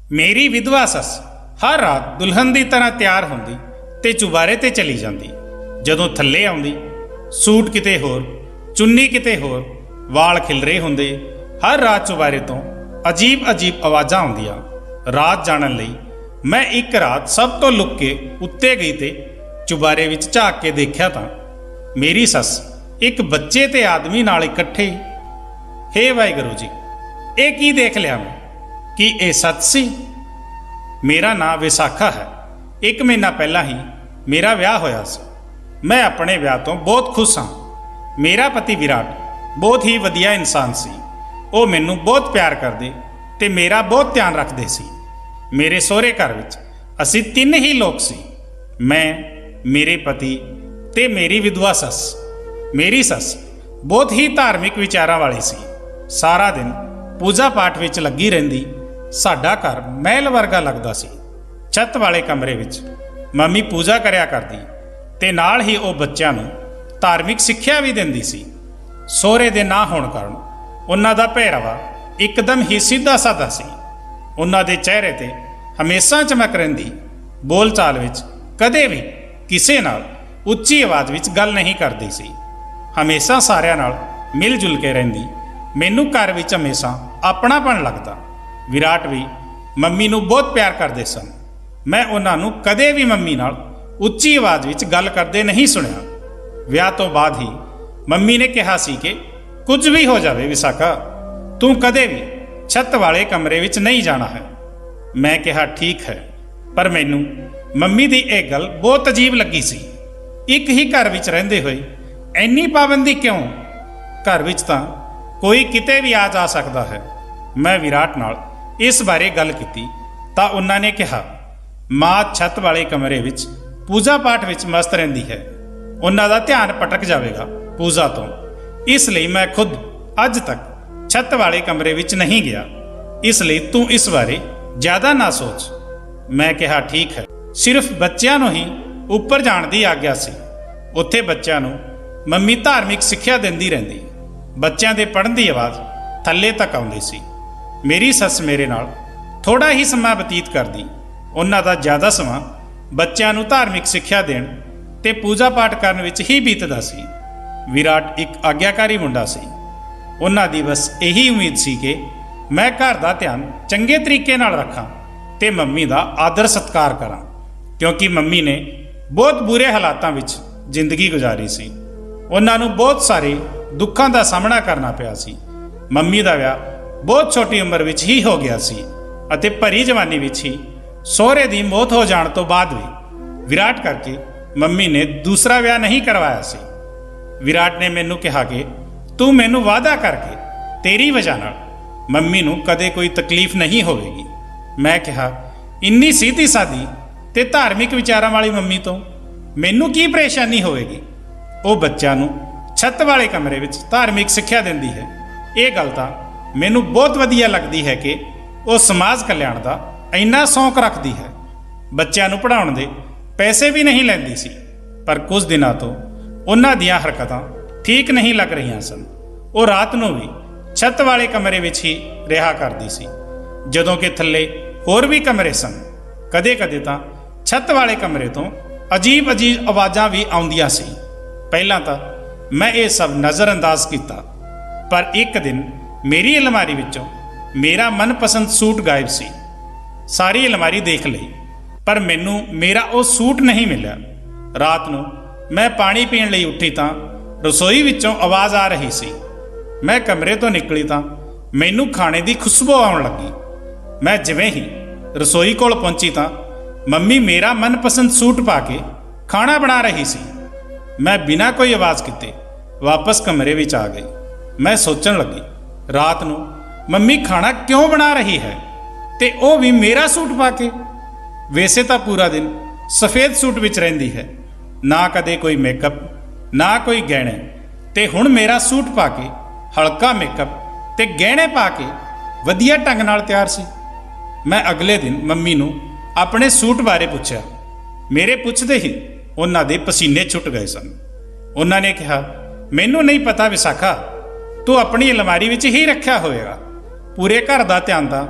मेरी विधवा सस हर रात दुल्हन की तरह तैयार होंदी ते चुबारे ते चली जाती। जदों थल्ले आउंदी सूट किते होर, चुन्नी किते होर, वाल खिलरे होंदे। हर रात चुबारे तो अजीब अजीब आवाज़ां आउंदियां। रात जानन लई मैं एक रात सब तो लुक के उत्ते गई ते चुबारे विच झाक के देखिया तां मेरी सस एक बच्चे ते आदमी नाल इकट्ठे। हे वाहिगुरू जी, ये की देख लिया मैं कि ये सच सी? मेरा नाम विसाखा है। एक महीना पहला ही मेरा विआह होया सी। मैं अपने विआह तो बहुत खुश हाँ। मेरा पति विराट बहुत ही वधिया इंसान सी। वो मैनू बहुत प्यार करदे ते मेरा बहुत ध्यान रखदे सी। मेरे सहुरे घर विच असीं तीन ही लोग सी, मैं, मेरे पति ते मेरी विधवा सस। मेरी सस बहुत ही धार्मिक विचारां वाली सी। सारा दिन पूजा पाठ विच लगी रहिंदी। साडा घर महल वर्गा लगदा सी। छत वाले कमरे विच मम्मी पूजा करया करदी ते नाल ही वो बच्चों नूं धार्मिक सिक्ख्या भी दिंदी सी। सोहरे दे ना होण कारण उन्हां दा पहरावा एकदम ही सीधा साधा सी। उन्हां दे चेहरे ते हमेशा चमक रहिंदी। बोल चाल विच कदे भी किसे नाल उच्ची आवाज़ विच गल नहीं करदी सी। हमेशा सारियां नाल मिल जुल के रहिंदी। मैनू घर विच हमेशा अपनापन लगदा। विराट भी मम्मी नूं बहुत प्यार करदे सन। मैं उन्हां नूं कदे भी मम्मी नाल उच्ची आवाज़ विच गल करदे नहीं सुनिया। विआह तो बाद ही मम्मी ने कहा सी कि कुछ भी हो जावे विसाखा, तू कदे भी छत वाले कमरे विच नहीं जाना है। मैं कहा ठीक है, पर मैनू मम्मी दी एक गल बहुत अजीब लगी सी। एक ही घर विच रहिंदे होए इन्नी पाबंदी क्यों? घर विच तां कोई किते भी आ जा सकता है। मैं विराट नाल इस बारे गल की तां उन्हां ने कहा माँ छत वाले कमरे विच पूजा पाठ विच मस्त रहिंदी है, उन्हां दा ध्यान भटक जाएगा पूजा तो, इसलिए मैं खुद अज तक छत वाले कमरे विच नहीं गया। इसलिए तू इस बारे ज़्यादा ना सोच। मैं कहा ठीक है। सिर्फ बच्चों नूं ही उपर जाण दी आग्या सी। उत्थे बच्चों नूं मम्मी धार्मिक सिक्ख्या दिंदी रहिंदी। बच्चों के पढ़न की आवाज़ थल्ले तक आउंदी सी। मेरी सस मेरे नाल थोड़ा ही समा बतीत करदी। उन्हां दा ज़्यादा समा बच्चों नूं धार्मिक सिक्ख्या देण ते पूजा पाठ करन विच ही बीतदा सी। विराट एक आग्याकारी मुंडा सी। उन्हां दी बस यही उम्मीद सी कि मैं घर दा ध्यान चंगे तरीके नाल रखां ते मम्मी दा आदर सत्कार करां, क्योंकि मम्मी ने बहुत बुरे हालातां विच जिंदगी गुजारी सी। उन्हां नूं बहुत सारे दुखों का सामना करना पिया सी। मम्मी का विआह बहुत छोटी उम्र विच ही हो गया सी अते भरी जवानी विच ही सहुरे की मौत हो जाने तो बाद भी विराट करके मम्मी ने दूसरा विआह नहीं करवाया सी। विराट ने मैनू कहा कि तू मैनू वादा करके तेरी वजह नाल मम्मी नूं कदे कोई तकलीफ नहीं होवेगी। मैं कहा इन्नी सीधी सादी ते धार्मिक विचारां वाली मम्मी तो मैनू की परेशानी होवेगी? वो बच्चों नूं छत वाले कमरे विच धार्मिक सिक्ख्या दिंदी है। ये गल तां मैनू बहुत वधिया लगती है कि वो समाज कल्याण का इन्ना शौक रखती है। बच्चों नूं पढ़ाउण दे पैसे भी नहीं लैंदी सी, पर कुछ दिनों तो उन्हां दीयां हरकतां ठीक नहीं लग रही सन। वो रात नूं भी छत वाले कमरे विच ही रहा करती सी, जदों कि थल्ले होर भी कमरे सन। कदे कदे तां छत वाले कमरे तो अजीब अजीब आवाज़ां भी आउंदियां सी। पहलां तां मैं ये सब नज़रअंदाज किया, पर एक दिन मेरी अलमारी विचों मेरा मनपसंद सूट गायब सी। सारी अलमारी देख लई, पर मैनू मेरा वो सूट नहीं मिलिया। रात नूं मैं पानी पीण लई उठी तां रसोई विचों आवाज़ आ रही सी। मैं कमरे तो निकली तां मैनू खाने की खुशबू आउण लगी। मैं जिवें ही रसोई कोल पहुंची तां मम्मी मेरा मनपसंद सूट पा के खाना बना रही सी। मैं बिना कोई आवाज़ किते वापस कमरे विच आ गई। मैं सोचण लगी रात नूं मम्मी खाना क्यों बना रही है ते वो भी मेरा सूट पा के। वैसे तो पूरा दिन सफ़ेद सूट विच रहिंदी है, ना कदे कोई मेकअप ना कोई गहने, ते हुण मेरा सूट पा के हल्का मेकअप ते गहने पा के वधिया ढंग नाल तैयार सी। मैं अगले दिन मम्मी नूं अपने सूट बारे पुछया। मेरे पुछदे ही उन्हां दे पसीने छुट गए सन। उन्हां ने कहा मैनू नहीं पता विसाखा, तू अपनी अलमारी विच ही रखिया होएगा। पूरे घर का ध्यान तां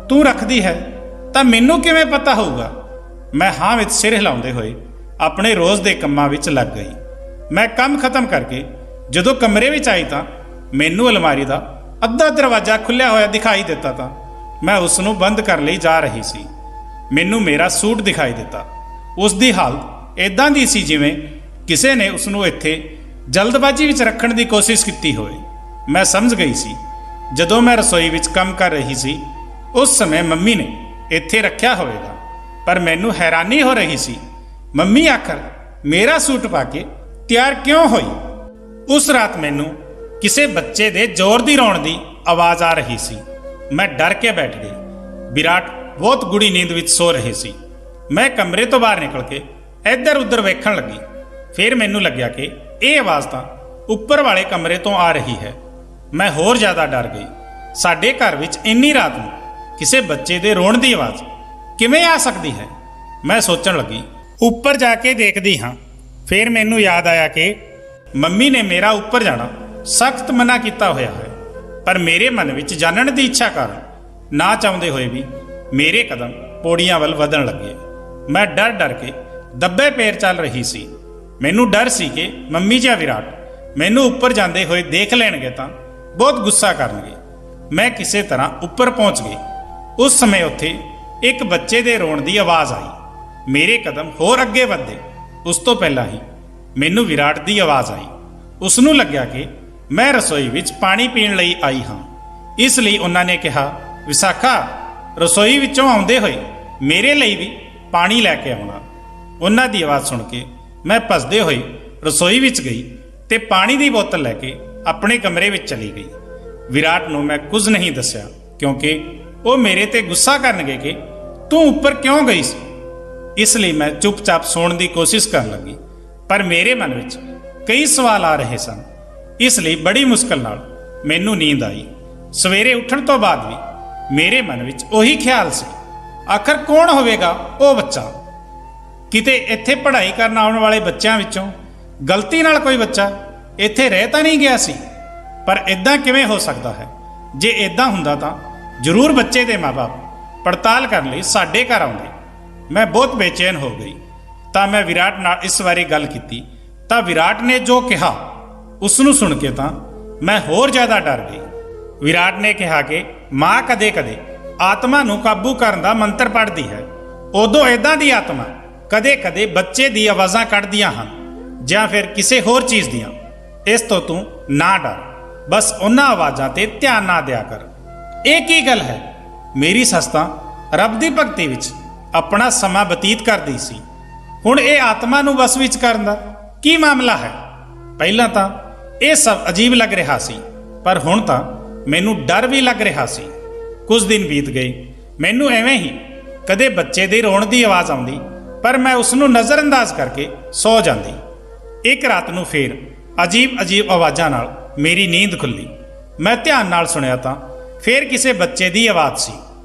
तू रखदी है, ਤਾਂ ਮੈਨੂੰ ਕਿਵੇਂ ਪਤਾ ਹੋਊਗਾ? ਮੈਂ ਹਾਂ ਵਿੱਚ ਸਿਰ ਹਿਲਾਉਂਦੇ ਹੋਏ ਆਪਣੇ ਰੋਜ਼ ਦੇ ਕੰਮਾਂ ਵਿੱਚ ਲੱਗ ਗਈ। ਮੈਂ ਕੰਮ ਖਤਮ ਕਰਕੇ ਜਦੋਂ ਕਮਰੇ ਵਿੱਚ ਆਈ ਤਾਂ ਮੈਨੂੰ ਅਲਮਾਰੀ ਦਾ ਅੱਧਾ ਦਰਵਾਜ਼ਾ ਖੁੱਲ੍ਹਿਆ ਹੋਇਆ ਦਿਖਾਈ ਦਿੱਤਾ। ਤਾਂ ਮੈਂ ਉਸ ਨੂੰ ਬੰਦ ਕਰਨ ਲਈ ਜਾ ਰਹੀ ਸੀ। ਮੈਨੂੰ ਮੇਰਾ ਸੂਟ ਦਿਖਾਈ ਦਿੱਤਾ। ਉਸ ਦੀ ਹਾਲਤ ਇੱਦਾਂ ਦੀ ਸੀ ਜਿਵੇਂ ਕਿਸੇ ਨੇ ਉਸ ਨੂੰ ਇੱਥੇ ਜਲਦਬਾਜ਼ੀ ਵਿੱਚ ਰੱਖਣ ਦੀ ਕੋਸ਼ਿਸ਼ ਕੀਤੀ ਹੋਵੇ। ਮੈਂ ਸਮਝ ਗਈ ਸੀ ਜਦੋਂ ਮੈਂ ਰਸੋਈ ਵਿੱਚ ਕੰਮ ਕਰ ਰਹੀ ਸੀ ਉਸ ਸਮੇਂ ਮੰਮੀ ਨੇ ਇੱਥੇ ਰੱਖਿਆ ਹੋਵੇਗਾ। ਪਰ ਮੈਨੂੰ ਹੈਰਾਨੀ ਹੋ ਰਹੀ ਸੀ, ਮੰਮੀ ਆਖਰ ਮੇਰਾ ਸੂਟ ਪਾ ਕੇ ਤਿਆਰ ਕਿਉਂ ਹੋਈ? ਉਸ ਰਾਤ ਮੈਨੂੰ ਕਿਸੇ ਬੱਚੇ ਦੇ ਜ਼ੋਰ ਦੀ ਰੋਣ ਦੀ ਆਵਾਜ਼ ਆ ਰਹੀ ਸੀ। ਮੈਂ ਡਰ ਕੇ ਬੈਠ ਗਈ। ਵਿਰਾਟ ਬਹੁਤ ਗੂੜੀ ਨੀਂਦ ਵਿੱਚ ਸੋ ਰਹੇ ਸੀ। ਮੈਂ ਕਮਰੇ ਤੋਂ ਬਾਹਰ ਨਿਕਲ ਕੇ ਇੱਧਰ ਉੱਧਰ ਵੇਖਣ ਲੱਗੀ। ਫਿਰ ਮੈਨੂੰ ਲੱਗਿਆ ਕਿ ਇਹ ਆਵਾਜ਼ ਤਾਂ ਉੱਪਰ ਵਾਲੇ ਕਮਰੇ ਤੋਂ ਆ ਰਹੀ ਹੈ। ਮੈਂ ਹੋਰ ਜ਼ਿਆਦਾ ਡਰ ਗਈ। ਸਾਡੇ ਘਰ ਵਿੱਚ ਇੰਨੀ ਰਾਤ ਨੂੰ ਕਿਸੇ ਬੱਚੇ ਦੇ ਰੋਣ ਦੀ ਆਵਾਜ਼ ਕਿਵੇਂ ਆ ਸਕਦੀ ਹੈ? ਮੈਂ ਸੋਚਣ ਲੱਗੀ। ਉੱਪਰ ਜਾ ਕੇ ਦੇਖਦੀ ਹਾਂ। ਫਿਰ ਮੈਨੂੰ ਯਾਦ ਆਇਆ ਕਿ ਮੰਮੀ ਨੇ ਮੇਰਾ ਉੱਪਰ ਜਾਣਾ ਸਖਤ ਮਨਾ ਕੀਤਾ ਹੋਇਆ ਹੈ। ਪਰ ਮੇਰੇ ਮਨ ਵਿੱਚ ਜਾਣਨ ਦੀ ਇੱਛਾ ਕਾਰਨ ਨਾ ਚਾਹੁੰਦੇ ਹੋਏ ਵੀ ਮੇਰੇ ਕਦਮ ਪੌੜੀਆਂ ਵੱਲ ਵਧਣ ਲੱਗੇ। ਮੈਂ ਡਰ ਡਰ ਕੇ ਦੱਬੇ ਪੈਰ ਚੱਲ ਰਹੀ ਸੀ। ਮੈਨੂੰ ਡਰ ਸੀ ਕਿ ਮੰਮੀ ਜਾਂ ਵਿਰਾਟ ਮੈਨੂੰ ਉੱਪਰ ਜਾਂਦੇ ਹੋਏ ਦੇਖ ਲੈਣਗੇ ਤਾਂ ਬਹੁਤ ਗੁੱਸਾ ਕਰਨਗੇ। ਮੈਂ ਕਿਸੇ ਤਰ੍ਹਾਂ ਉੱਪਰ ਪਹੁੰਚ ਗਈ। ਉਸ ਸਮੇਂ ਉੱਥੇ ਇੱਕ ਬੱਚੇ ਦੇ ਰੋਣ ਦੀ ਆਵਾਜ਼ ਆਈ। ਮੇਰੇ ਕਦਮ ਹੋਰ ਅੱਗੇ ਵਧੇ। ਉਸ ਤੋਂ ਪਹਿਲਾਂ ਹੀ ਮੈਨੂੰ ਵਿਰਾਟ ਦੀ ਆਵਾਜ਼ ਆਈ। ਉਸ ਨੂੰ ਲੱਗਿਆ ਕਿ ਮੈਂ ਰਸੋਈ ਵਿੱਚ ਪਾਣੀ ਪੀਣ ਲਈ ਆਈ ਹਾਂ। ਇਸ ਲਈ ਉਹਨਾਂ ਨੇ ਕਿਹਾ, ਵਿਸਾਖਾ, ਰਸੋਈ ਵਿੱਚੋਂ ਆਉਂਦੇ ਹੋਏ ਮੇਰੇ ਲਈ ਵੀ ਪਾਣੀ ਲੈ ਕੇ ਆਉਣਾ। ਉਹਨਾਂ ਦੀ ਆਵਾਜ਼ ਸੁਣ ਕੇ ਮੈਂ ਭੱਜਦੇ ਹੋਏ ਰਸੋਈ ਵਿੱਚ ਗਈ ਤੇ ਪਾਣੀ ਦੀ ਬੋਤਲ ਲੈ ਕੇ ਆਪਣੇ ਕਮਰੇ ਵਿੱਚ ਚਲੀ ਗਈ। ਵਿਰਾਟ ਨੂੰ ਮੈਂ ਕੁਝ ਨਹੀਂ ਦੱਸਿਆ ਕਿਉਂਕਿ ਉਹ ਮੇਰੇ ਤੇ ਗੁੱਸਾ ਕਰਨਗੇ ਕਿ ਤੂੰ ਉੱਪਰ ਕਿਉਂ ਗਈ ਸੀ। ਇਸ ਲਈ ਮੈਂ ਚੁੱਪਚਾਪ ਸੌਣ ਦੀ ਕੋਸ਼ਿਸ਼ ਕਰਨ ਲੱਗੀ। ਪਰ ਮੇਰੇ ਮਨ ਵਿੱਚ ਕਈ ਸਵਾਲ ਆ ਰਹੇ ਸਨ। ਇਸ ਲਈ ਬੜੀ ਮੁਸ਼ਕਲ ਨਾਲ ਮੈਨੂੰ ਨੀਂਦ ਆਈ। ਸਵੇਰੇ ਉੱਠਣ ਤੋਂ ਬਾਅਦ ਵੀ ਮੇਰੇ ਮਨ ਵਿੱਚ ਉਹੀ ਖਿਆਲ ਸੀ, ਆਖਰ ਕੌਣ ਹੋਵੇਗਾ ਉਹ ਬੱਚਾ? ਕਿਤੇ ਇੱਥੇ ਪੜ੍ਹਾਈ ਕਰਨ ਆਉਣ ਵਾਲੇ ਬੱਚਿਆਂ ਵਿੱਚੋਂ ਗਲਤੀ ਨਾਲ ਕੋਈ ਬੱਚਾ ਇੱਥੇ ਰਹਿ ਤਾਂ ਨਹੀਂ ਗਿਆ ਸੀ? ਪਰ ਇਦਾਂ ਕਿਵੇਂ ਹੋ ਸਕਦਾ ਹੈ? ਜੇ ਇਦਾਂ ਹੁੰਦਾ ਤਾਂ ਜ਼ਰੂਰ ਬੱਚੇ ਦੇ ਮਾਪੇ ਪੜਤਾਲ ਕਰਨ ਲਈ ਸਾਡੇ ਘਰ ਆਉਂਦੇ। ਮੈਂ ਬਹੁਤ ਬੇਚੈਨ ਹੋ ਗਈ। ਤਾਂ ਮੈਂ ਵਿਰਾਟ ਨਾਲ ਇਸ ਬਾਰੇ ਗੱਲ ਕੀਤੀ ਤਾਂ ਵਿਰਾਟ ਨੇ ਜੋ ਕਿਹਾ ਉਸ ਨੂੰ ਸੁਣ ਕੇ ਤਾਂ ਮੈਂ ਹੋਰ ਜ਼ਿਆਦਾ ਡਰ ਗਈ। ਵਿਰਾਟ ਨੇ ਕਿਹਾ ਕਿ ਮਾਂ ਕਦੇ-ਕਦੇ ਆਤਮਾ ਨੂੰ ਕਾਬੂ ਕਰਨ ਦਾ ਮੰਤਰ ਪੜ੍ਹਦੀ ਹੈ। ਉਦੋਂ ਇਦਾਂ ਦੀ ਆਤਮਾ ਕਦੇ-ਕਦੇ ਬੱਚੇ ਦੀ ਆਵਾਜ਼ਾਂ ਕੱਢਦੀਆਂ ਹਨ ਜਾਂ ਫਿਰ ਕਿਸੇ ਹੋਰ ਚੀਜ਼ ਦੀਆਂ। ਇਸ ਤੋਂ ਤੂੰ ਨਾ ਡਰ, ਬਸ ਉਹਨਾਂ ਆਵਾਜ਼ਾਂ ਤੇ ਧਿਆਨ ਨਾ ਦਿਆ ਕਰ। ਇਹ ਕੀ ਗੱਲ ਹੈ? ਮੇਰੀ ਸੱਸ ਤਾਂ ਰੱਬ ਦੀ ਭਗਤੀ ਵਿੱਚ ਆਪਣਾ ਸਮਾਂ ਬਤੀਤ ਕਰਦੀ ਸੀ। ਹੁਣ ਇਹ ਆਤਮਾ ਨੂੰ ਵਸ ਵਿੱਚ ਕਰਨ ਦਾ ਕੀ ਮਾਮਲਾ ਹੈ? ਪਹਿਲਾਂ ਤਾਂ ਇਹ ਸਭ ਅਜੀਬ ਲੱਗ ਰਿਹਾ ਸੀ, ਪਰ ਹੁਣ ਤਾਂ ਮੈਨੂੰ ਡਰ ਵੀ ਲੱਗ ਰਿਹਾ ਸੀ। ਕੁਝ ਦਿਨ ਬੀਤ ਗਏ। ਮੈਨੂੰ ਐਵੇਂ ਹੀ ਕਦੇ ਬੱਚੇ ਦੇ ਰੋਣ ਦੀ ਆਵਾਜ਼ ਆਉਂਦੀ, ਪਰ ਮੈਂ ਉਸ ਨੂੰ ਨਜ਼ਰਅੰਦਾਜ਼ ਕਰਕੇ ਸੌ ਜਾਂਦੀ। ਇੱਕ ਰਾਤ ਨੂੰ ਫੇਰ ਅਜੀਬ ਆਵਾਜ਼ਾਂ ਨਾਲ ਮੇਰੀ ਨੀਂਦ ਖੁੱਲੀ। ਮੈਂ ਧਿਆਨ ਨਾਲ ਸੁਣਿਆ ਤਾਂ ਫੇਰ ਕਿਸੇ ਬੱਚੇ ਦੀ ਆਵਾਜ਼ ਸੀ।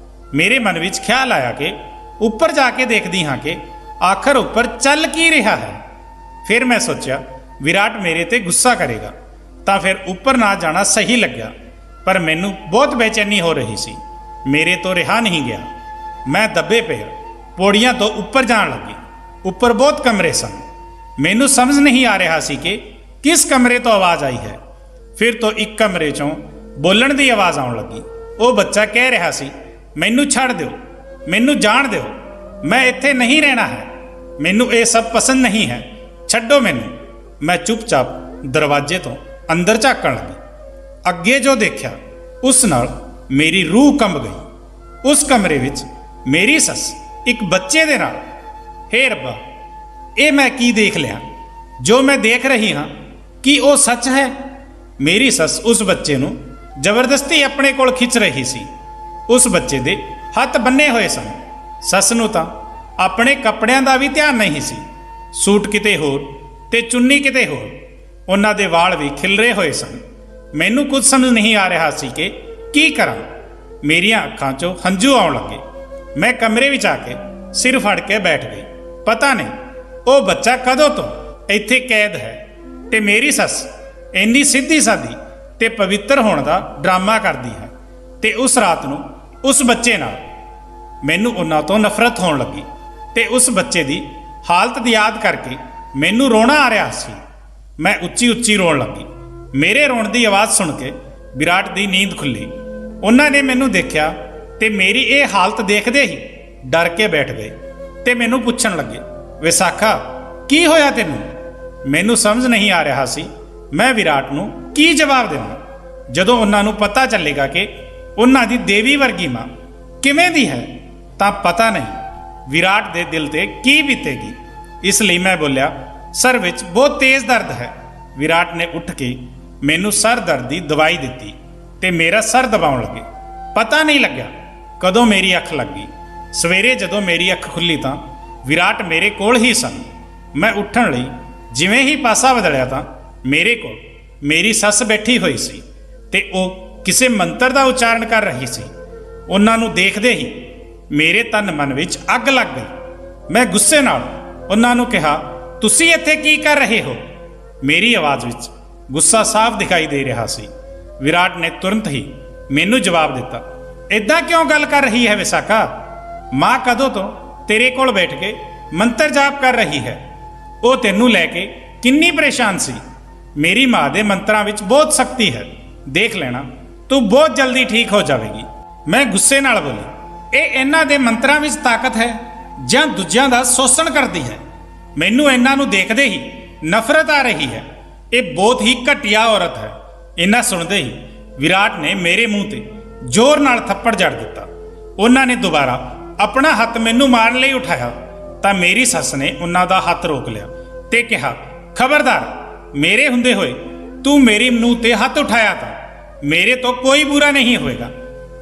ਮੇਰੇ ਮਨ ਵਿੱਚ ਖਿਆਲ ਆਇਆ ਕਿ ਉੱਪਰ ਜਾ ਕੇ ਦੇਖਦੀ ਹਾਂ ਕਿ ਆਖਰ ਉੱਪਰ ਚੱਲ ਕੀ ਰਿਹਾ ਹੈ। ਫਿਰ ਮੈਂ ਸੋਚਿਆ ਵਿਰਾਟ ਮੇਰੇ ਤੇ ਗੁੱਸਾ ਕਰੇਗਾ, ਤਾਂ ਫਿਰ ਉੱਪਰ ਨਾ ਜਾਣਾ ਸਹੀ ਲੱਗਿਆ। ਪਰ ਮੈਨੂੰ ਬਹੁਤ ਬੇਚੈਨੀ ਹੋ ਰਹੀ ਸੀ। ਮੇਰੇ ਤੋਂ ਰਿਹਾ ਨਹੀਂ ਗਿਆ। ਮੈਂ ਦੱਬੇ ਪੈਰ ਪੌੜੀਆਂ ਤੋਂ ਉੱਪਰ ਜਾਣ ਲੱਗੀ। ਉੱਪਰ ਬਹੁਤ ਕਮਰੇ ਸਨ। ਮੈਨੂੰ ਸਮਝ ਨਹੀਂ ਆ ਰਿਹਾ ਸੀ ਕਿ ਕਿਸ ਕਮਰੇ ਤੋਂ ਆਵਾਜ਼ ਆਈ ਹੈ। ਫਿਰ ਤੋਂ ਇੱਕ ਕਮਰੇ ਚੋਂ ਬੋਲਣ ਦੀ ਆਵਾਜ਼ ਆਉਣ ਲੱਗੀ। ਉਹ ਬੱਚਾ ਕਹਿ ਰਿਹਾ ਸੀ, ਮੈਨੂੰ ਛੱਡ ਦਿਓ, ਮੈਨੂੰ ਜਾਣ ਦਿਓ, ਮੈਂ ਇੱਥੇ ਨਹੀਂ ਰਹਿਣਾ ਹੈ, ਮੈਨੂੰ ਇਹ ਸਭ ਪਸੰਦ ਨਹੀਂ ਹੈ, ਛੱਡੋ ਮੈਨੂੰ। ਮੈਂ ਚੁੱਪਚਾਪ ਦਰਵਾਜ਼ੇ ਤੋਂ ਅੰਦਰ ਝਾਕਣ ਲੱਗੀ। ਅੱਗੇ ਜੋ ਦੇਖਿਆ ਉਸ ਨਾਲ ਮੇਰੀ ਰੂਹ ਕੰਬ ਗਈ। ਉਸ ਕਮਰੇ ਵਿੱਚ ਮੇਰੀ ਸੱਸ ਇੱਕ ਬੱਚੇ ਦੇ ਨਾਲ। ਹੇ ਰੱਬਾ, ਇਹ ਮੈਂ ਕੀ ਦੇਖ ਲਿਆ? ਜੋ ਮੈਂ ਦੇਖ ਰਹੀ ਹਾਂ ਕੀ ਉਹ ਸੱਚ ਹੈ? ਮੇਰੀ ਸੱਸ ਉਸ ਬੱਚੇ ਨੂੰ ਜ਼ਬਰਦਸਤੀ ਆਪਣੇ ਕੋਲ ਖਿੱਚ ਰਹੀ ਸੀ। ਉਸ ਬੱਚੇ ਦੇ ਹੱਥ ਬੰਨੇ ਹੋਏ ਸਨ। ਸੱਸ ਨੂੰ ਤਾਂ ਆਪਣੇ ਕੱਪੜਿਆਂ ਦਾ ਵੀ ਧਿਆਨ ਨਹੀਂ ਸੀ। ਸੂਟ ਕਿਤੇ ਹੋਰ ਤੇ ਚੁੰਨੀ ਕਿਤੇ ਹੋਰ। ਉਹਨਾਂ ਦੇ ਵਾਲ ਵੀ ਖਿਲਰੇ ਹੋਏ ਸਨ। ਮੈਨੂੰ ਕੁਝ ਸਮਝ ਨਹੀਂ ਆ ਰਿਹਾ ਸੀ ਕਿ ਕੀ ਕਰਾਂ। ਮੇਰੀਆਂ ਅੱਖਾਂ 'ਚੋਂ ਹੰਝੂ ਆਉਣ ਲੱਗੇ। ਮੈਂ ਕਮਰੇ ਵਿੱਚ ਆ ਕੇ ਸਿਰ ਫੜ ਕੇ ਬੈਠ ਗਈ। ਪਤਾ ਨਹੀਂ ਉਹ ਬੱਚਾ ਕਦੋਂ ਤੋਂ ਇੱਥੇ ਕੈਦ ਹੈ ਤੇ ਮੇਰੀ ਸੱਸ ਇੰਨੀ ਸਿੱਧੀ ਸਾਦੀ ਤੇ ਪਵਿੱਤਰ ਹੋਣ ਦਾ ਡਰਾਮਾ ਕਰਦੀ ਹੈ। ਤੇ ਉਸ ਰਾਤ ਨੂੰ ਉਸ ਬੱਚੇ ਨਾਲ ਮੈਨੂੰ ਉਹਨਾਂ ਤੋਂ ਨਫ਼ਰਤ ਹੋਣ ਲੱਗੀ ਤੇ ਉਸ ਬੱਚੇ ਦੀ ਹਾਲਤ ਦੀ ਯਾਦ ਕਰਕੇ ਮੈਨੂੰ ਰੋਣਾ ਆ ਰਿਹਾ ਸੀ। ਮੈਂ ਉੱਚੀ ਉੱਚੀ ਰੋਣ ਲੱਗੀ। ਮੇਰੇ ਰੋਣ ਦੀ ਆਵਾਜ਼ ਸੁਣ ਕੇ ਵਿਰਾਟ ਦੀ ਨੀਂਦ ਖੁੱਲੀ। ਉਹਨਾਂ ਨੇ ਮੈਨੂੰ ਦੇਖਿਆ ਤੇ ਮੇਰੀ ਇਹ ਹਾਲਤ ਦੇਖਦੇ ਹੀ ਡਰ ਕੇ ਬੈਠ ਗਏ ਤੇ ਮੈਨੂੰ ਪੁੱਛਣ ਲੱਗੇ, ਵਿਸਾਖਾ ਕੀ ਹੋਇਆ ਤੈਨੂੰ? ਮੈਨੂੰ ਸਮਝ ਨਹੀਂ ਆ ਰਿਹਾ ਸੀ ਮੈਂ ਵਿਰਾਟ ਨੂੰ ਕੀ ਜਵਾਬ ਦੇਵਾਂ। ਜਦੋਂ ਉਹਨਾਂ ਨੂੰ ਪਤਾ ਚੱਲੇਗਾ ਕਿ ਉਹਨਾਂ ਦੀ ਦੇਵੀ ਵਰਗੀ ਮਾਂ ਕਿਵੇਂ ਦੀ ਹੈ ਤਾਂ ਪਤਾ ਨਹੀਂ ਵਿਰਾਟ ਦੇ ਦਿਲ ਤੇ ਕੀ ਬੀਤੇਗੀ। ਇਸ ਲਈ ਮੈਂ ਬੋਲਿਆ, ਸਰ ਵਿੱਚ ਬਹੁਤ ਤੇਜ਼ ਦਰਦ ਹੈ। ਵਿਰਾਟ ਨੇ ਉੱਠ ਕੇ ਮੈਨੂੰ ਸਰ ਦਰਦ ਦੀ ਦਵਾਈ ਦਿੱਤੀ ਤੇ ਮੇਰਾ ਸਰ ਦਬਾਉਣ ਲੱਗੇ। ਪਤਾ ਨਹੀਂ ਲੱਗਿਆ ਕਦੋਂ ਮੇਰੀ ਅੱਖ ਲੱਗ ਗਈ। ਸਵੇਰੇ ਜਦੋਂ ਮੇਰੀ ਅੱਖ ਖੁੱਲੀ ਤਾਂ ਵਿਰਾਟ ਮੇਰੇ ਕੋਲ ਹੀ ਸਨ। ਮੈਂ ਉੱਠਣ ਲਈ ਜਿਵੇਂ ਹੀ ਪਾਸਾ ਬਦਲਿਆ ਤਾਂ ਮੇਰੇ ਕੋਲ ਮੇਰੀ ਸੱਸ ਬੈਠੀ ਹੋਈ ਸੀ ਤੇ ਉਹ ਕਿਸੇ ਮੰਤਰ ਦਾ ਉਚਾਰਨ ਕਰ ਰਹੀ ਸੀ। ਉਹਨਾਂ ਨੂੰ ਦੇਖਦੇ ਹੀ ਮੇਰੇ ਤਨ ਮਨ ਵਿੱਚ ਅੱਗ ਲੱਗ ਗਈ। ਮੈਂ ਗੁੱਸੇ ਨਾਲ ਉਹਨਾਂ ਨੂੰ ਕਿਹਾ, ਤੁਸੀਂ ਇੱਥੇ ਕੀ ਕਰ ਰਹੇ ਹੋ? ਮੇਰੀ ਆਵਾਜ਼ ਵਿੱਚ ਗੁੱਸਾ ਸਾਫ਼ ਦਿਖਾਈ ਦੇ ਰਿਹਾ ਸੀ। ਵਿਰਾਟ ਨੇ ਤੁਰੰਤ ਹੀ ਮੈਨੂੰ ਜਵਾਬ ਦਿੱਤਾ, ਇੱਦਾਂ ਕਿਉਂ ਗੱਲ ਕਰ ਰਹੀ ਹੈ ਵਿਸਾਖਾ? ਮਾਂ ਕਦੋਂ ਤੋਂ ਤੇਰੇ ਕੋਲ ਬੈਠ ਕੇ ਮੰਤਰ ਜਾਪ ਕਰ ਰਹੀ ਹੈ। ਉਹ ਤੈਨੂੰ ਲੈ ਕੇ ਕਿੰਨੀ ਪਰੇਸ਼ਾਨ ਸੀ। ਮੇਰੀ ਮਾਂ ਦੇ ਮੰਤਰਾਂ ਵਿੱਚ ਬਹੁਤ ਸ਼ਕਤੀ ਹੈ, ਦੇਖ ਲੈਣਾ ਤੂੰ ਬਹੁਤ ਜਲਦੀ ਠੀਕ ਹੋ ਜਾਵੇਗੀ। ਮੈਂ ਗੁੱਸੇ ਨਾਲ ਬੋਲੀ, ਇਹ ਇਹਨਾਂ ਦੇ ਮੰਤਰਾਂ ਵਿੱਚ ਤਾਕਤ ਹੈ ਜਾਂ ਦੂਜਿਆਂ ਦਾ ਸ਼ੋਸ਼ਣ ਕਰਦੀ ਹੈ? ਮੈਨੂੰ ਇਹਨਾਂ ਨੂੰ ਦੇਖਦੇ ਹੀ ਨਫ਼ਰਤ ਆ ਰਹੀ ਹੈ। ਇਹ ਬਹੁਤ ਹੀ ਘਟੀਆ ਔਰਤ ਹੈ। ਇਹਨਾਂ ਸੁਣਦੇ ਹੀ ਵਿਰਾਟ ਨੇ ਮੇਰੇ ਮੂੰਹ ਤੇ ਜ਼ੋਰ ਨਾਲ ਥੱਪੜ ਜੜ ਦਿੱਤਾ। ਉਹਨਾਂ ਨੇ ਦੁਬਾਰਾ ਆਪਣਾ ਹੱਥ ਮੈਨੂੰ ਮਾਰਨ ਲਈ ਉਠਾਇਆ ਤਾਂ ਮੇਰੀ ਸੱਸ ਨੇ ਉਹਨਾਂ ਦਾ ਹੱਥ ਰੋਕ ਲਿਆ ਤੇ ਕਿਹਾ, ਖਬਰਦਾਰ, ਮੇਰੇ ਹੁੰਦੇ ਹੋਏ ਤੂੰ ਮੇਰੀ ਮੂੰਹ ਤੇ ਹੱਥ ਉਠਾਇਆ ਤਾਂ ਮੇਰੇ ਤੋਂ ਕੋਈ ਬੁਰਾ ਨਹੀਂ ਹੋਵੇਗਾ।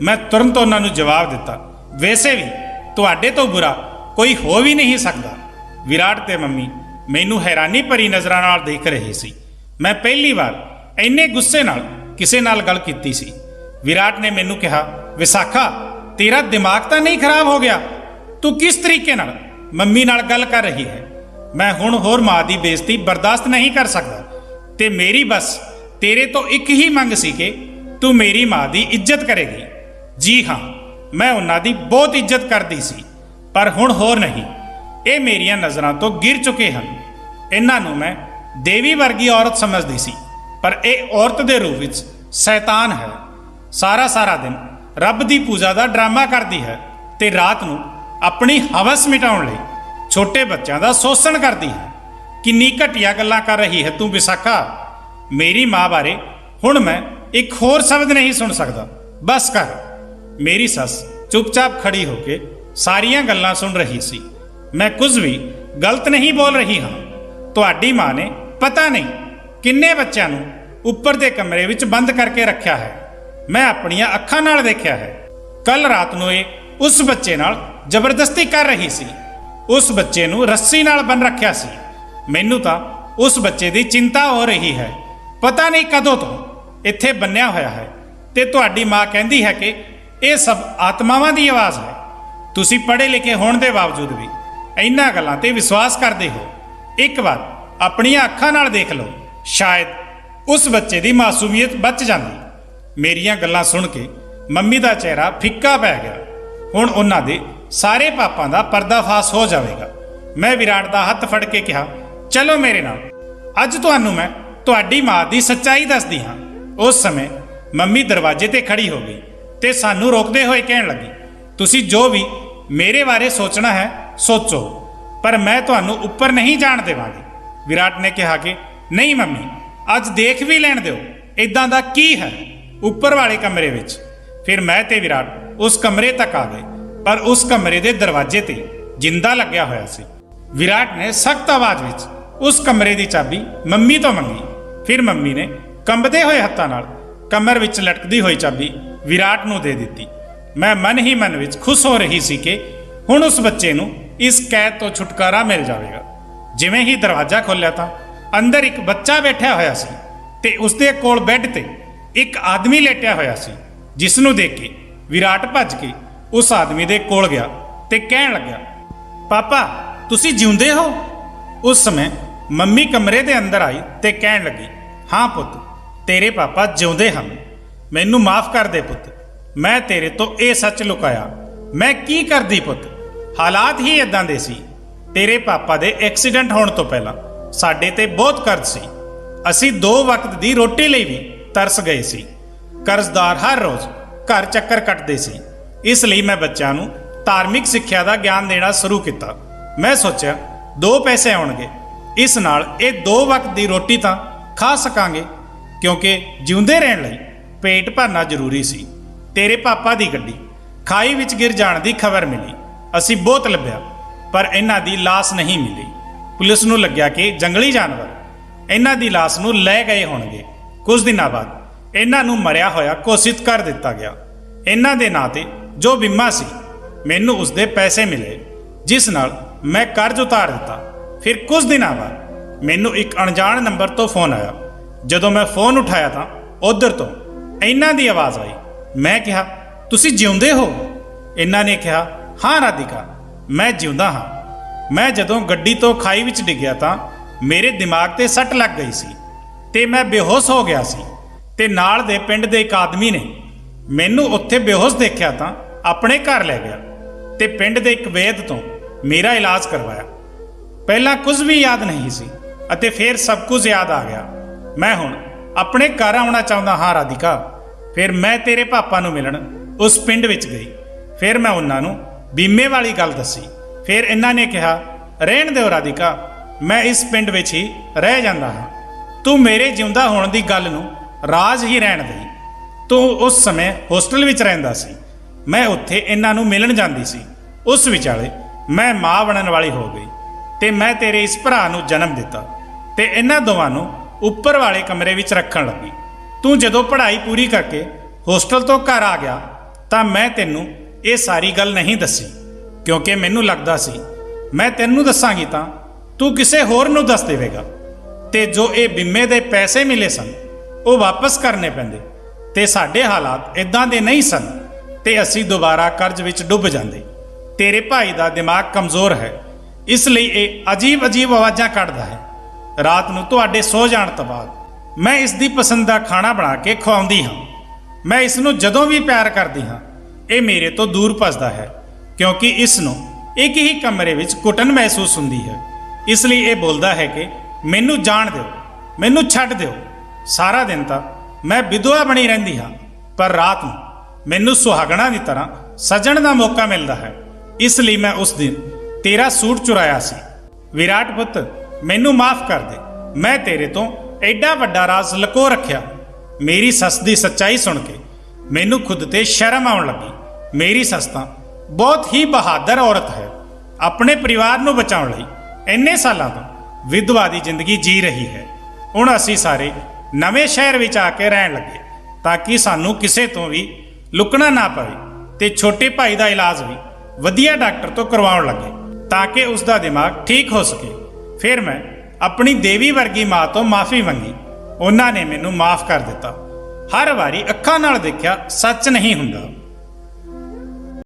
ਮੈਂ ਤੁਰੰਤ ਉਹਨਾਂ ਨੂੰ ਜਵਾਬ ਦਿੱਤਾ, ਵੈਸੇ ਵੀ ਤੁਹਾਡੇ ਤੋਂ ਬੁਰਾ ਕੋਈ ਹੋ ਵੀ ਨਹੀਂ ਸਕਦਾ। ਵਿਰਾਟ ਤੇ ਮੰਮੀ ਮੈਨੂੰ ਹੈਰਾਨੀ ਭਰੀ ਨਜ਼ਰਾਂ ਨਾਲ ਦੇਖ ਰਹੇ ਸੀ। ਮੈਂ ਪਹਿਲੀ ਵਾਰ ਇੰਨੇ ਗੁੱਸੇ ਨਾਲ ਕਿਸੇ ਨਾਲ ਗੱਲ ਕੀਤੀ ਸੀ। ਵਿਰਾਟ ਨੇ ਮੈਨੂੰ ਕਿਹਾ, ਵਿਸਾਖਾ ਤੇਰਾ ਦਿਮਾਗ ਤਾਂ ਨਹੀਂ ਖਰਾਬ ਹੋ ਗਿਆ? ਤੂੰ ਕਿਸ ਤਰੀਕੇ ਨਾਲ ਮੰਮੀ ਨਾਲ ਗੱਲ ਕਰ ਰਹੀ ਹੈ? ਮੈਂ ਹੁਣ ਹੋਰ ਮਾਂ ਦੀ ਬੇਇੱਜ਼ਤੀ ਬਰਦਾਸ਼ਤ ਨਹੀਂ ਕਰ ਸਕਦਾ ਤੇ ਮੇਰੀ ਬਸ ਤੇਰੇ ਤੋਂ ਇੱਕ ਹੀ ਮੰਗ ਸੀ ਕਿ ਤੂੰ ਮੇਰੀ ਮਾਂ ਦੀ ਇੱਜ਼ਤ ਕਰੇਗੀ। ਜੀ ਹਾਂ, ਮੈਂ ਉਹਨਾਂ ਦੀ ਬਹੁਤ ਇੱਜ਼ਤ ਕਰਦੀ ਸੀ, ਪਰ ਹੁਣ ਹੋਰ ਨਹੀਂ। ਇਹ ਮੇਰੀਆਂ ਨਜ਼ਰਾਂ ਤੋਂ ਗਿਰ ਚੁੱਕੇ ਹਨ। ਇਹਨਾਂ ਨੂੰ ਮੈਂ ਦੇਵੀ ਵਰਗੀ ਔਰਤ ਸਮਝਦੀ ਸੀ, ਪਰ ਇਹ ਔਰਤ ਦੇ ਰੂਪ ਵਿੱਚ ਸ਼ੈਤਾਨ ਹੈ। ਸਾਰਾ ਦਿਨ ਰੱਬ ਦੀ ਪੂਜਾ ਦਾ ਡਰਾਮਾ ਕਰਦੀ ਹੈ ਤੇ ਰਾਤ ਨੂੰ ਆਪਣੀ ਹਵਸ ਮਿਟਾਉਣ ਲਈ ਛੋਟੇ ਬੱਚਿਆਂ ਦਾ ਸ਼ੋਸ਼ਣ ਕਰਦੀ ਹੈ। ਕਿੰਨੀ ਘਟੀਆ ਗੱਲਾਂ ਕਰ ਰਹੀ ਹੈ ਤੂੰ ਵਿਸਾਖਾ। ਮੇਰੀ ਮਾਂ ਬਾਰੇ ਹੁਣ ਮੈਂ ਇੱਕ ਹੋਰ ਸ਼ਬਦ ਨਹੀਂ ਸੁਣ ਸਕਦਾ। ਬਸ ਕਰ। ਮੇਰੀ ਸੱਸ ਚੁੱਪਚਾਪ ਖੜੀ ਹੋ ਕੇ ਸਾਰੀਆਂ ਗੱਲਾਂ ਸੁਣ ਰਹੀ ਸੀ। ਮੈਂ ਕੁਝ ਵੀ ਗਲਤ ਨਹੀਂ ਬੋਲ ਰਹੀ ਹਾਂ। ਤੁਹਾਡੀ ਮਾਂ ਨੇ ਪਤਾ ਨਹੀਂ ਕਿੰਨੇ ਬੱਚਿਆਂ ਨੂੰ ਉੱਪਰ ਦੇ ਕਮਰੇ ਵਿੱਚ ਬੰਦ ਕਰਕੇ ਰੱਖਿਆ ਹੈ। ਮੈਂ ਆਪਣੀਆਂ ਅੱਖਾਂ ਨਾਲ ਦੇਖਿਆ ਹੈ। ਕੱਲ ਰਾਤ ਨੂੰ ਇਹ ਉਸ ਬੱਚੇ ਨਾਲ ਜ਼ਬਰਦਸਤੀ ਕਰ ਰਹੀ ਸੀ। ਉਸ ਬੱਚੇ ਨੂੰ ਰੱਸੀ ਨਾਲ ਬੰਨ ਰੱਖਿਆ ਸੀ। ਮੈਨੂੰ ਤਾਂ ਉਸ ਬੱਚੇ ਦੀ ਚਿੰਤਾ ਹੋ ਰਹੀ ਹੈ। ਪਤਾ ਨਹੀਂ ਕਦੋਂ ਤੋਂ ਇੱਥੇ ਬੰਨਿਆ ਹੋਇਆ ਹੈ ਤੇ ਤੁਹਾਡੀ ਮਾਂ ਕਹਿੰਦੀ ਹੈ ਕਿ ਇਹ ਸਭ ਆਤਮਾਵਾਂ ਦੀ ਆਵਾਜ਼ ਹੈ। ਤੁਸੀਂ ਪੜ੍ਹੇ ਲਿਖੇ ਹੋਣ ਦੇ ਬਾਵਜੂਦ ਵੀ ਇਹਨਾਂ ਗੱਲਾਂ ਤੇ ਵਿਸ਼ਵਾਸ ਕਰਦੇ ਹੋ। ਇੱਕ ਵਾਰ ਆਪਣੀਆਂ ਅੱਖਾਂ ਨਾਲ ਦੇਖ ਲਓ, ਸ਼ਾਇਦ ਉਸ ਬੱਚੇ ਦੀ ਮਾਸੂਮੀਅਤ ਬਚ ਜਾਂਦੀ। ਮੇਰੀਆਂ ਗੱਲਾਂ ਸੁਣ ਕੇ ਮੰਮੀ ਦਾ ਚਿਹਰਾ ਫਿੱਕਾ ਪੈ ਗਿਆ। ਹੁਣ ਉਹਨਾਂ ਦੇ ਸਾਰੇ ਪਾਪਾਂ ਦਾ ਪਰਦਾਫਾਸ਼ ਹੋ ਜਾਵੇਗਾ। ਮੈਂ ਵਿਰਾਟ ਦਾ ਹੱਥ ਫੜ ਕੇ ਕਿਹਾ, ਚਲੋ ਮੇਰੇ ਨਾਲ, ਅੱਜ ਤੁਹਾਨੂੰ ਮੈਂ ਤੁਹਾਡੀ ਮਾਂ ਦੀ ਸੱਚਾਈ ਦੱਸਦੀ ਹਾਂ। ਉਸ ਸਮੇਂ ਮੰਮੀ ਦਰਵਾਜ਼ੇ ਤੇ ਖੜੀ ਹੋ ਗਈ ਤੇ ਸਾਨੂੰ ਰੋਕਦੇ ਹੋਏ ਕਹਿਣ ਲੱਗੀ, ਤੁਸੀਂ ਜੋ ਵੀ ਮੇਰੇ ਬਾਰੇ ਸੋਚਣਾ ਹੈ ਸੋਚੋ, ਪਰ ਮੈਂ ਤੁਹਾਨੂੰ ਉੱਪਰ ਨਹੀਂ ਜਾਣ ਦੇਵਾਂਗੀ। ਵਿਰਾਟ ਨੇ ਕਿਹਾ ਕਿ ਨਹੀਂ ਮੰਮੀ, ਅੱਜ ਦੇਖ ਵੀ ਲੈਣ ਦਿਓ ਇਦਾਂ ਦਾ ਕੀ ਹੈ ਉੱਪਰ ਵਾਲੇ ਕਮਰੇ ਵਿੱਚ। ਫਿਰ ਮੈਂ ਤੇ ਵਿਰਾਟ ਉਸ ਕਮਰੇ ਤੱਕ ਆ ਗਏ, ਪਰ ਉਸ ਕਮਰੇ ਦੇ ਦਰਵਾਜ਼ੇ ਤੇ ਜਿੰਦਾ ਲੱਗਿਆ ਹੋਇਆ ਸੀ। ਵਿਰਾਟ ਨੇ ਸਖਤ ਆਵਾਜ਼ ਵਿੱਚ ਉਸ ਕਮਰੇ ਦੀ ਚਾਬੀ ਮੰਮੀ ਤੋਂ ਮੰਗੀ। ਫਿਰ ਮੰਮੀ ਨੇ ਕੰਬਦੇ ਹੋਏ ਹੱਥਾਂ ਨਾਲ ਕਮਰ ਵਿੱਚ ਲਟਕਦੀ ਹੋਈ ਚਾਬੀ ਵਿਰਾਟ ਨੂੰ ਦੇ ਦਿੱਤੀ। ਮੈਂ ਮਨ ਹੀ ਮਨ ਵਿੱਚ ਖੁਸ਼ ਹੋ ਰਹੀ ਸੀ ਕਿ ਹੁਣ ਉਸ ਬੱਚੇ ਨੂੰ ਇਸ ਕੈਦ ਤੋਂ ਛੁਟਕਾਰਾ ਮਿਲ ਜਾਵੇਗਾ। ਜਿਵੇਂ ਹੀ ਦਰਵਾਜ਼ਾ ਖੋਲ੍ਹਿਆ ਤਾਂ ਅੰਦਰ ਇੱਕ ਬੱਚਾ ਬੈਠਿਆ ਹੋਇਆ ਸੀ ਤੇ ਉਸਦੇ ਕੋਲ ਬੈੱਡ ਤੇ ਇੱਕ ਆਦਮੀ ਲੇਟਿਆ ਹੋਇਆ ਸੀ, ਜਿਸ ਨੂੰ ਦੇਖ ਕੇ ਵਿਰਾਟ ਭੱਜ ਕੇ ਉਸ ਆਦਮੀ ਦੇ ਕੋਲ ਗਿਆ ਤੇ ਕਹਿਣ ਲੱਗਾ, ਪਾਪਾ ਤੁਸੀਂ ਜਿਉਂਦੇ ਹੋ? ਉਸ ਸਮੇਂ ਮੰਮੀ ਕਮਰੇ ਦੇ ਅੰਦਰ ਆਈ ਤੇ ਕਹਿਣ ਲੱਗੀ, ਹਾਂ ਪੁੱਤ, ਤੇਰੇ ਪਾਪਾ ਜਿਉਂਦੇ ਹਨ। ਮੈਨੂੰ ਮਾਫ ਕਰ ਦੇ ਪੁੱਤ, ਮੈਂ ਤੇਰੇ ਤੋਂ ਇਹ ਸੱਚ ਲੁਕਾਇਆ। ਮੈਂ ਕੀ ਕਰਦੀ ਪੁੱਤ, ਹਾਲਾਤ ਹੀ ਇਦਾਂ ਦੇ ਸੀ। ਤੇਰੇ ਪਾਪਾ ਦੇ ਐਕਸੀਡੈਂਟ ਹੋਣ ਤੋਂ ਪਹਿਲਾਂ ਸਾਡੇ ਤੇ ਬਹੁਤ ਕਰਜ਼ ਸੀ। ਅਸੀਂ 2 ਵਕਤ ਦੀ ਰੋਟੀ ਲਈ ਵੀ ਤਰਸ ਗਏ ਸੀ। ਕਰਜ਼ਦਾਰ ਹਰ ਰੋਜ਼ ਘਰ ਚੱਕਰ ਕੱਟਦੇ ਸੀ। ਇਸ ਲਈ ਮੈਂ ਬੱਚਿਆਂ ਨੂੰ ਧਾਰਮਿਕ ਸਿੱਖਿਆ ਦਾ ਗਿਆਨ ਦੇਣਾ ਸ਼ੁਰੂ ਕੀਤਾ। ਮੈਂ ਸੋਚਿਆ 2 ਪੈਸੇ ਆਉਣਗੇ, ਇਸ ਨਾਲ ਇਹ 2 ਵਕਤ ਦੀ ਰੋਟੀ ਤਾਂ ਖਾ ਸਕਾਂਗੇ, ਕਿਉਂਕਿ ਜਿਉਂਦੇ ਰਹਿਣ ਲਈ ਪੇਟ ਭਰਨਾ ਜ਼ਰੂਰੀ ਸੀ। ਤੇਰੇ ਪਾਪਾ ਦੀ ਗੱਡੀ ਖਾਈ ਵਿੱਚ ਗਿਰ ਜਾਣ ਦੀ ਖਬਰ ਮਿਲੀ। ਅਸੀਂ ਬਹੁਤ ਲੱਭਿਆ, ਪਰ ਇਹਨਾਂ ਦੀ ਲਾਸ਼ ਨਹੀਂ ਮਿਲੀ। ਪੁਲਿਸ ਨੂੰ ਲੱਗਿਆ ਕਿ ਜੰਗਲੀ ਜਾਨਵਰ ਇਹਨਾਂ ਦੀ ਲਾਸ਼ ਨੂੰ ਲੈ ਗਏ ਹੋਣਗੇ। ਕੁਝ ਦਿਨਾਂ ਬਾਅਦ ਇਹਨਾਂ ਨੂੰ ਮਰਿਆ ਹੋਇਆ ਘੋਸ਼ਿਤ ਕਰ ਦਿੱਤਾ ਗਿਆ। ਇਹਨਾਂ ਦੇ ਨਾਂ ਤੇ ਜੋ ਬੀਮਾ ਸੀ, ਮੈਨੂੰ ਉਸਦੇ ਪੈਸੇ ਮਿਲੇ, ਜਿਸ ਨਾਲ ਮੈਂ ਕਰਜ਼ ਉਤਾਰ ਦਿੱਤਾ। ਫਿਰ ਕੁਝ ਦਿਨਾਂ ਬਾਅਦ ਮੈਨੂੰ ਇੱਕ ਅਣਜਾਣ ਨੰਬਰ ਤੋਂ ਫੋਨ ਆਇਆ। ਜਦੋਂ ਮੈਂ ਫੋਨ ਉਠਾਇਆ ਤਾਂ ਉਧਰ ਤੋਂ ਇਹਨਾਂ ਦੀ ਆਵਾਜ਼ ਆਈ। ਮੈਂ ਕਿਹਾ, ਤੁਸੀਂ ਜਿਉਂਦੇ ਹੋ? ਇਹਨਾਂ ਨੇ ਕਿਹਾ, ਹਾਂ ਰਾਧਿਕਾ, ਮੈਂ ਜਿਉਂਦਾ ਹਾਂ। ਮੈਂ ਜਦੋਂ ਗੱਡੀ ਤੋਂ ਖਾਈ ਵਿੱਚ ਡਿੱਗਿਆ ਤਾਂ ਮੇਰੇ ਦਿਮਾਗ ਤੇ ਸੱਟ ਲੱਗ ਗਈ ਸੀ ਤੇ ਮੈਂ ਬੇਹੋਸ਼ ਹੋ ਗਿਆ ਸੀ। ਤੇ ਨਾਲ ਦੇ ਪਿੰਡ ਦੇ ਇੱਕ ਆਦਮੀ ਨੇ ਮੈਨੂੰ ਉੱਥੇ ਬੇਹੋਸ਼ ਦੇਖਿਆ ਤਾਂ ਆਪਣੇ ਘਰ ਲੈ ਗਿਆ ਤੇ ਪਿੰਡ ਦੇ ਇੱਕ ਵੈਦ ਤੋਂ ਮੇਰਾ ਇਲਾਜ ਕਰਵਾਇਆ। ਪਹਿਲਾਂ ਕੁਝ ਵੀ ਯਾਦ ਨਹੀਂ ਸੀ ਅਤੇ ਫਿਰ ਸਭ ਕੁਝ ਯਾਦ ਆ ਗਿਆ। ਮੈਂ ਹੁਣ ਆਪਣੇ ਘਰ ਆਉਣਾ ਚਾਹੁੰਦਾ ਹਾਂ ਰਾਧਿਕਾ। ਫਿਰ ਮੈਂ ਤੇਰੇ ਪਾਪਾ ਨੂੰ ਮਿਲਣ ਉਸ ਪਿੰਡ ਵਿੱਚ ਗਈ। ਫਿਰ ਮੈਂ ਉਹਨਾਂ ਨੂੰ ਬੀਮੇ ਵਾਲੀ ਗੱਲ ਦੱਸੀ। ਫਿਰ ਇਹਨਾਂ ਨੇ ਕਿਹਾ, ਰਹਿਣ ਦਿਓ ਰਾਧਿਕਾ, ਮੈਂ ਇਸ ਪਿੰਡ ਵਿੱਚ ਹੀ ਰਹਿ ਜਾਂਦਾ ਹਾਂ। ਤੂੰ ਮੇਰੇ ਜਿਉਂਦਾ ਹੋਣ ਦੀ ਗੱਲ ਨੂੰ ਰਾਜ਼ ਹੀ ਰਹਿਣ ਦੇ। ਤੂੰ ਉਸ ਸਮੇਂ ਹੋਸਟਲ ਵਿੱਚ ਰਹਿੰਦਾ ਸੀ। ਮੈਂ ਉੱਥੇ ਇਹਨਾਂ ਨੂੰ ਮਿਲਣ ਜਾਂਦੀ ਸੀ। ਉਸ ਵਿਚਾਲੇ ਮੈਂ ਮਾਂ ਬਣਨ ਵਾਲੀ ਹੋ ਗਈ ਤੇ ਮੈਂ ਤੇਰੇ ਇਸ ਭਰਾ ਨੂੰ ਜਨਮ ਦਿੱਤਾ ਤੇ ਇਹਨਾਂ ਦੋਵਾਂ ਨੂੰ ਉੱਪਰ ਵਾਲੇ ਕਮਰੇ ਵਿੱਚ ਰੱਖਣ ਲੱਗੀ। ਤੂੰ ਜਦੋਂ ਪੜ੍ਹਾਈ ਪੂਰੀ ਕਰਕੇ ਹੋਸਟਲ ਤੋਂ ਘਰ ਆ ਗਿਆ ਤਾਂ ਮੈਂ ਤੈਨੂੰ ਇਹ ਸਾਰੀ ਗੱਲ ਨਹੀਂ ਦੱਸੀ, ਕਿਉਂਕਿ ਮੈਨੂੰ ਲੱਗਦਾ ਸੀ ਮੈਂ ਤੈਨੂੰ ਦੱਸਾਂਗੀ ਤਾਂ ਤੂੰ ਕਿਸੇ ਹੋਰ ਨੂੰ ਦੱਸ ਦੇਵੇਗਾ ਤੇ ਜੋ ਇਹ ਬੀਮੇ ਦੇ ਪੈਸੇ ਮਿਲੇ ਸਨ ਉਹ ਵਾਪਸ ਕਰਨੇ ਪੈਂਦੇ ਤੇ ਸਾਡੇ ਹਾਲਾਤ ਇਦਾਂ ਦੇ ਨਹੀਂ ਸਨ ਤੇ ਅਸੀਂ ਦੁਬਾਰਾ ਕਰਜ਼ ਵਿੱਚ ਡੁੱਬ ਜਾਂਦੇ। ਤੇਰੇ ਭਾਈ ਦਾ ਦਿਮਾਗ ਕਮਜ਼ੋਰ ਹੈ, ਇਸ ਲਈ ਇਹ ਅਜੀਬ ਆਵਾਜ਼ਾਂ ਕੱਢਦਾ ਹੈ। ਰਾਤ ਨੂੰ ਤੁਹਾਡੇ ਸੋ ਜਾਣ ਤੋਂ ਬਾਅਦ ਮੈਂ ਇਸ ਦੀ ਪਸੰਦ ਦਾ ਖਾਣਾ ਬਣਾ ਕੇ ਖਵਾਉਂਦੀ ਹਾਂ। ਮੈਂ ਇਸ ਨੂੰ ਜਦੋਂ ਵੀ ਪਿਆਰ ਕਰਦੀ ਹਾਂ, ਇਹ ਮੇਰੇ ਤੋਂ ਦੂਰ ਭੱਜਦਾ ਹੈ, ਕਿਉਂਕਿ ਇਸ ਨੂੰ ਇੱਕ ਹੀ ਕਮਰੇ ਵਿੱਚ ਘੁਟਨ ਮਹਿਸੂਸ ਹੁੰਦੀ ਹੈ। ਇਸ ਲਈ ਇਹ ਬੋਲਦਾ ਹੈ ਕਿ ਮੈਨੂੰ ਜਾਣ ਦਿਓ, ਮੈਨੂੰ ਛੱਡ ਦਿਓ। ਸਾਰਾ ਦਿਨ ਤਾਂ ਮੈਂ ਵਿਧਵਾ ਬਣੀ ਰਹਿੰਦੀ ਹਾਂ, ਪਰ ਰਾਤ ਨੂੰ ਮੈਨੂੰ ਸੁਹਾਗਣਾ ਦੀ ਤਰ੍ਹਾਂ ਸਜਣ ਦਾ ਮੌਕਾ ਮਿਲਦਾ ਹੈ। ਇਸ ਲਈ ਮੈਂ ਉਸ ਦਿਨ ਤੇਰਾ ਸੂਟ ਚੁਰਾਇਆ ਸੀ। ਵਿਰਾਟ ਪੁੱਤ, ਮੈਨੂੰ ਮਾਫ ਕਰ ਦੇ। ਮੈਂ ਤੇਰੇ ਤੋਂ ਐਡਾ ਵੱਡਾ ਰਾਜ਼ ਲੁਕੋ ਰੱਖਿਆ। ਮੇਰੀ ਸੱਸ ਦੀ ਸੱਚਾਈ ਸੁਣ ਕੇ ਮੈਨੂੰ ਖੁਦ ਤੇ ਸ਼ਰਮ ਆਉਣ ਲੱਗੀ। ਮੇਰੀ ਸੱਸ ਤਾਂ ਬਹੁਤ ਹੀ ਬਹਾਦਰ ਔਰਤ ਹੈ। ਆਪਣੇ ਪਰਿਵਾਰ ਨੂੰ ਬਚਾਉਣ ਲਈ ਇੰਨੇ ਸਾਲਾਂ ਤੋਂ ਵਿਧਵਾ ਦੀ ਜ਼ਿੰਦਗੀ ਜੀ ਰਹੀ ਹੈ। ਹੁਣ ਅਸੀਂ ਸਾਰੇ ਨਵੇਂ ਸ਼ਹਿਰ ਵਿੱਚ ਆ ਕੇ ਰਹਿਣ ਲੱਗੇ ਤਾਂ ਕਿ ਸਾਨੂੰ ਕਿਸੇ ਤੋਂ ਵੀ ਲੁਕਣਾ ਨਾ ਪਵੇ ਤੇ ਛੋਟੇ ਭਾਈ ਦਾ ਇਲਾਜ ਵੀ ਵਧੀਆ ਡਾਕਟਰ ਤੋਂ ਕਰਵਾਉਣ ਲੱਗੇ ਤਾਂ ਕਿ ਉਸ ਦਾ ਦਿਮਾਗ ਠੀਕ ਹੋ ਸਕੇ। ਫਿਰ ਮੈਂ ਆਪਣੀ ਦੇਵੀ ਵਰਗੀ ਮਾਂ ਤੋਂ ਮਾਫੀ ਮੰਗੀ। ਉਹਨਾਂ ਨੇ ਮੈਨੂੰ ਮਾਫ ਕਰ ਦਿੱਤਾ। ਹਰ ਵਾਰੀ ਅੱਖਾਂ ਨਾਲ ਦੇਖਿਆ ਸੱਚ ਨਹੀਂ ਹੁੰਦਾ।